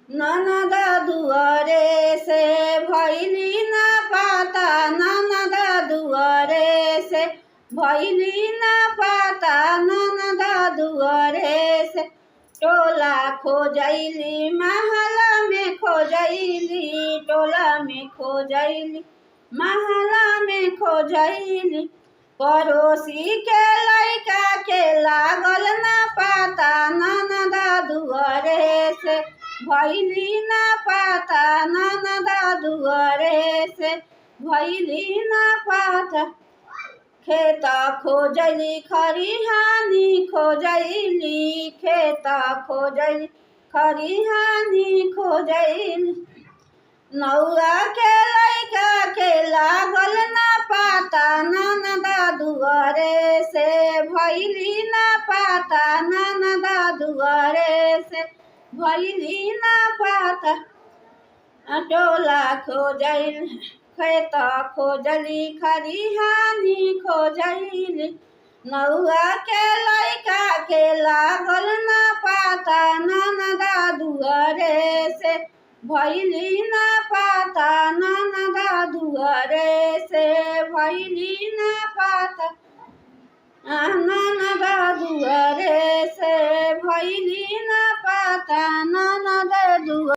ननद दुआरे से भैली ना पाता, ननद दुआरे से भैली ना पाता, ननद दुआरे से टोला खोजैली महला में खोजैली, टोला में खोजैली महला में खोजैली। पड़ोसी के लइका के लागल ना पाता, ननद दुआरे से भैली ना पाता, ननद दुआरे से भैली ना पाता। खेत खोजैली खरिहानी खोजैली, खेत खोजैली खरिहानी खोजैली। नौआ के लइका के लागल ना पाता, ननद दुआरे से भैली ना पाता, ननद दुआरे से भैली ना पाता। टोला खोजैली खेत खोजली खरिहानी खोजैली। नौआ के लइका के लागल ना पाता, ननद दुआरे से भैली ना पाता, ननद दुआरे से भैली ना पाता, ननद दुआरे से भैली ना पाता।